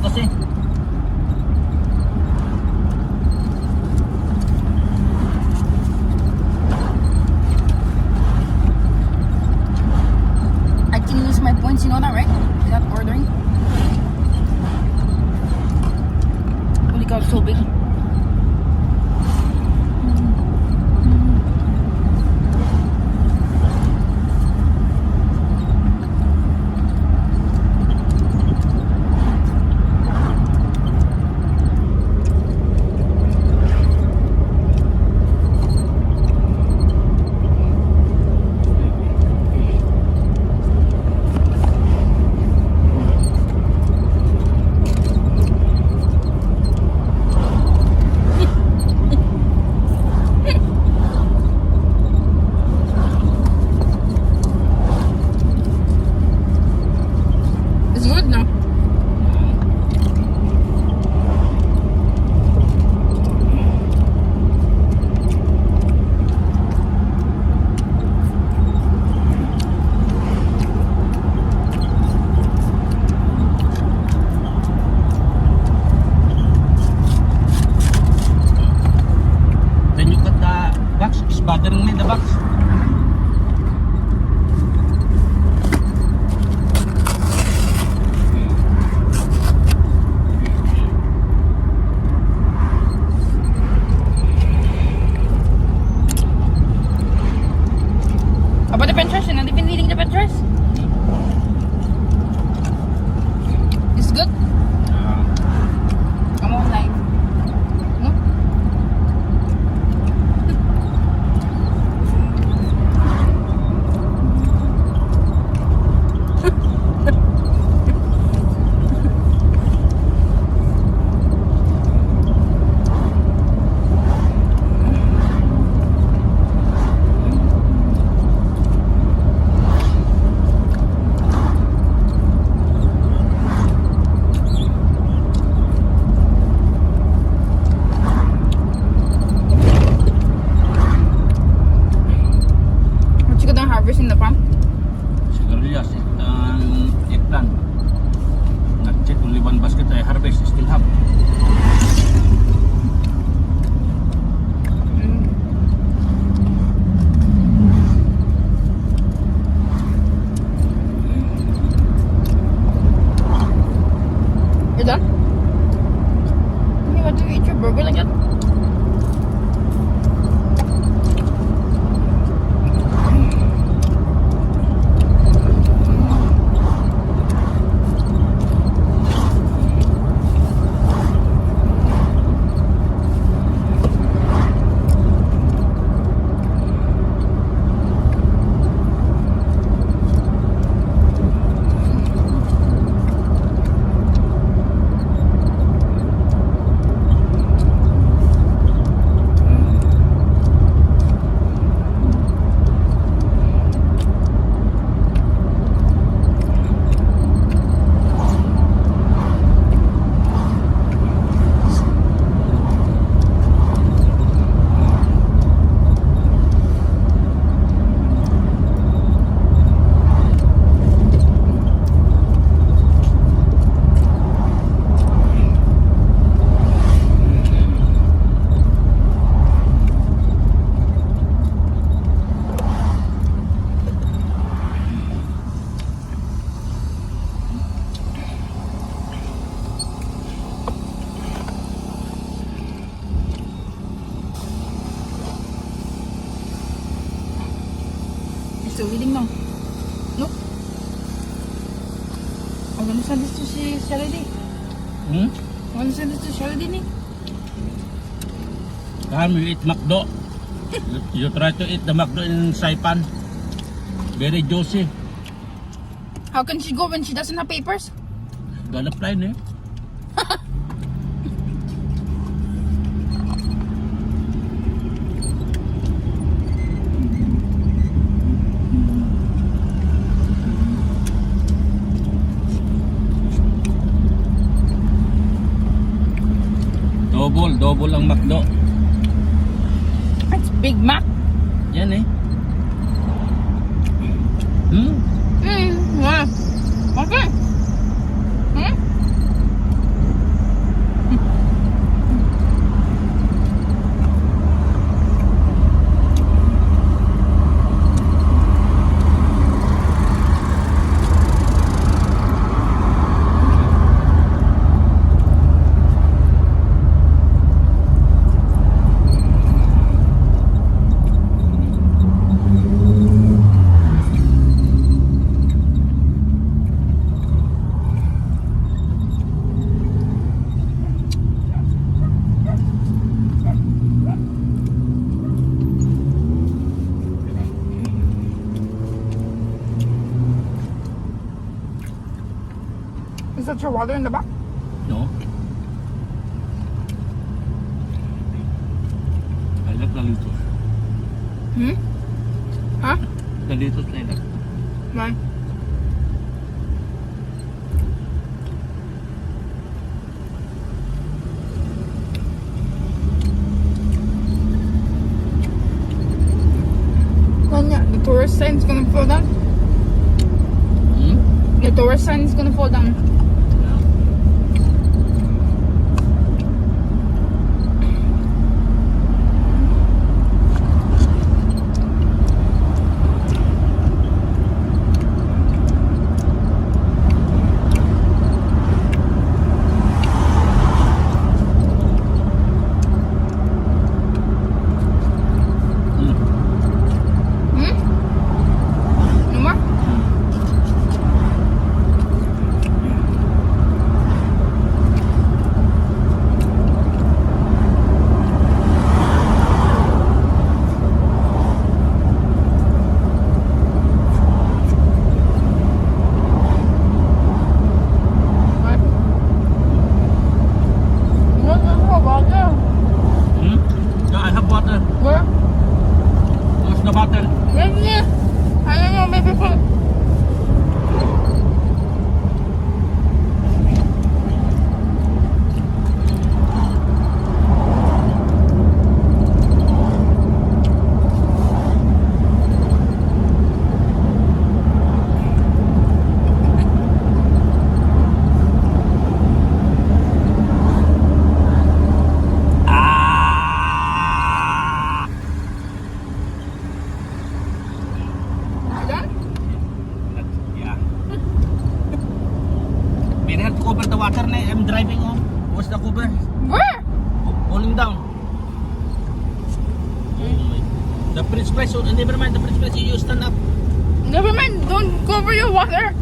kasi. I can use my points, you know that, right? Without ordering. Holy cow, it's so big. It's good now. Then you cut the box. It's bothering me, the box. About the Pinterest, you're not even eating the Pinterest? It's good? I'm all like, no? What you gonna harvest in the farm? Sigarilyas and eggplant. Nag-check only one basket I harvest. Still have. You're done? You want to eat your burger like that? Still eating now? Nope. I'm gonna send this to Shelly. Hmm? I'm gonna send this to Shelly. Come, you eat McDo. You try to eat the McDo in Saipan. Very juicy. How can she go when she doesn't have papers? Gonna plane eh. Double ang McDo. It's Big Mac. Yan eh. Yeah. Okay. extra water in the back? No. I like the lettuce. Hmm? Huh? The lettuce I like. Why? Well, yeah, the tourist sign is gonna fall down. Hmm? The tourist sign is gonna fall down. Hmm? No more? What? You want some more water? Hmm? Yeah, I have water. Where? Where's the bottle? Right here. I don't know, maybe put. Ah! You done? Yeah. May have to cover the water na I'm driving on. What's the cover? Where? Falling down. Oh my. The French fries, oh, never mind the French fries, you stand up. Never mind, don't cover your water.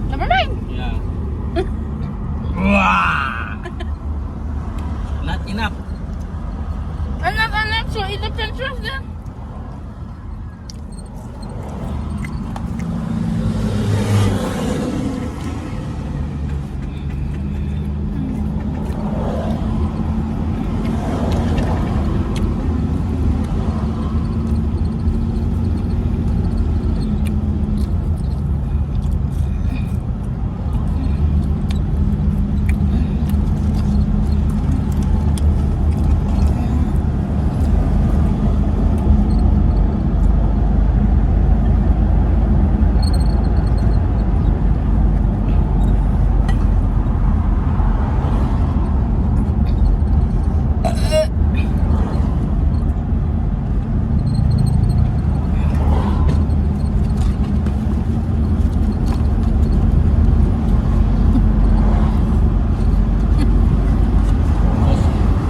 Never mind. Yeah. Wah! Not enough. I'm not enough, so eat the french fries then.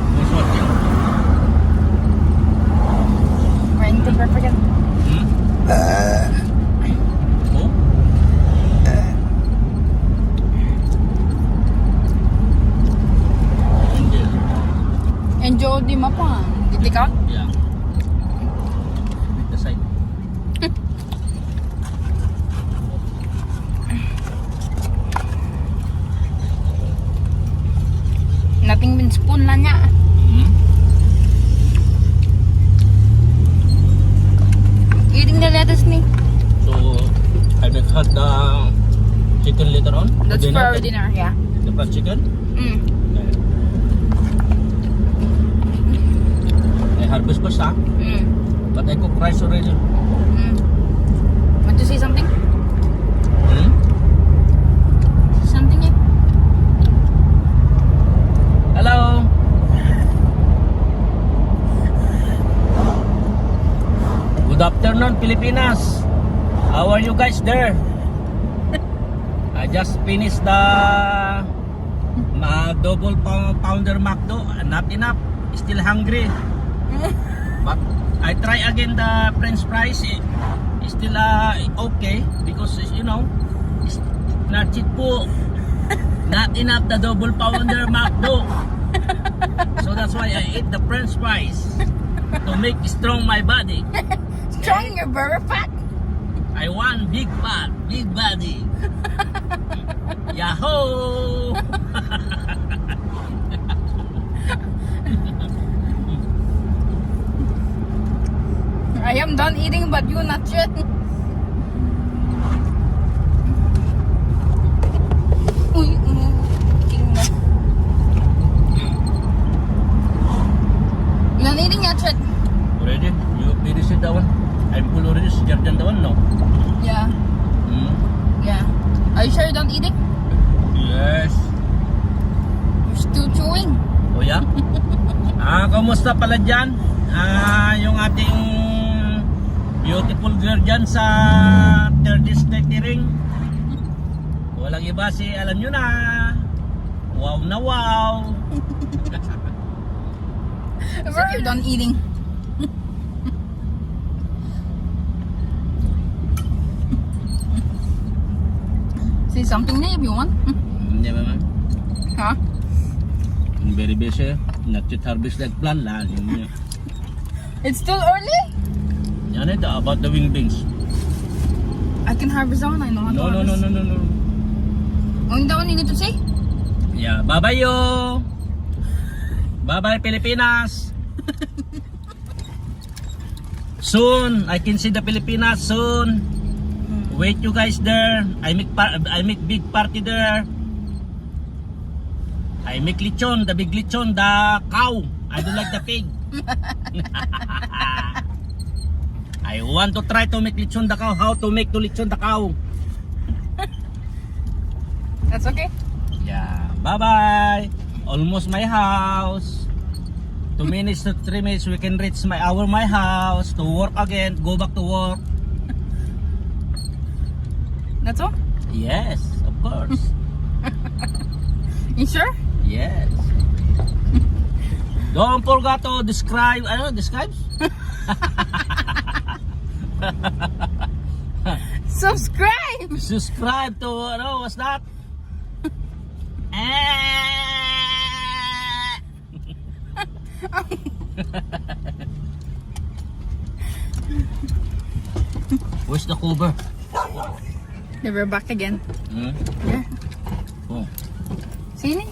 Who's watching? Waiting to perfect it. Hmm? Oh? Hindi. Enjoy di mapa. Did you count? Yeah. With the side. Nothing been spoon na niya. Hmm? Eating the lettuce ni. So, I will cut the chicken later on. That's for our Dinner. dinner, yeah. The fried chicken. Mm. Okay. I harvest first, huh? Mm. But I cook rice already. Mm. Want to say something? Hmm? Something eh? Hello. Good afternoon, Pilipinas. How are you guys there? I just finished the double pounder McDo. Not enough. Still hungry. But I try again the French fries. It's still okay because you know it's not cheap po. Not enough the double pounder McDo. So that's why I eat the French fries to make strong my body. Strong, you're very fat. I want big butt, big body. Yahoo! I am done eating, but you not yet. Uy, king na. You not eating yet, Chet? Already? You finished that one? I'm full already. Jordan that one, no? Yeah, Hmm? yeah. Are you sure you're done eating? Yes. You're still chewing. O yan? Kamusta pala dyan? Yung ating beautiful girl dyan sa third district ring. Walang iba si, alam nyo na, wow na wow. I said you're done eating. Say something there if you want. Hindi ba man? Huh? I'm very busy. Not yet harvest like plan lang. It's still early? Yan ito, about the wing beans. I can harvest that one. I know how to No. harvest. No. Only that one you need to say? Yeah, bye-bye yo! Bye-bye Pilipinas! Soon, I can see the Pilipinas soon. Wait you guys there. I make big party there. I make lechon, the big lechon, the cow. I don't like the pig. I want to try to make lechon the cow. How to make to lechon the cow? That's okay. Yeah. Bye-bye. Almost my house. 2 minutes to 3 minutes we can reach my house to work again, go back to work. That's all? Yes, of course. You sure? Yes. Don't forget to describe, describe? Subscribe! Subscribe to, what's that? Where's the cover? Yeah, we're back again. Hmm? Yeah. Oh. Sini?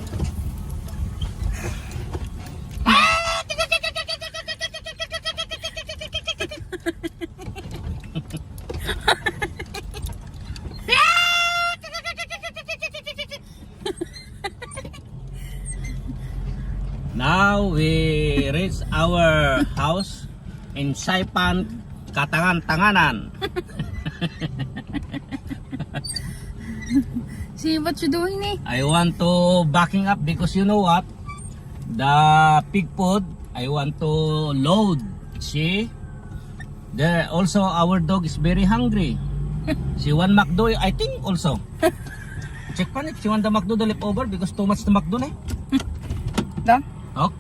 Now we reach our house in Saipan, Katangan-Tanganan. See what you doing, eh? I want to backing up because you know what? The pig food, I want to load. See? There also our dog is very hungry. She want McDo, I think also. Check pa it, she want the McDo the leftover because too much the McDo eh. Done? Okay.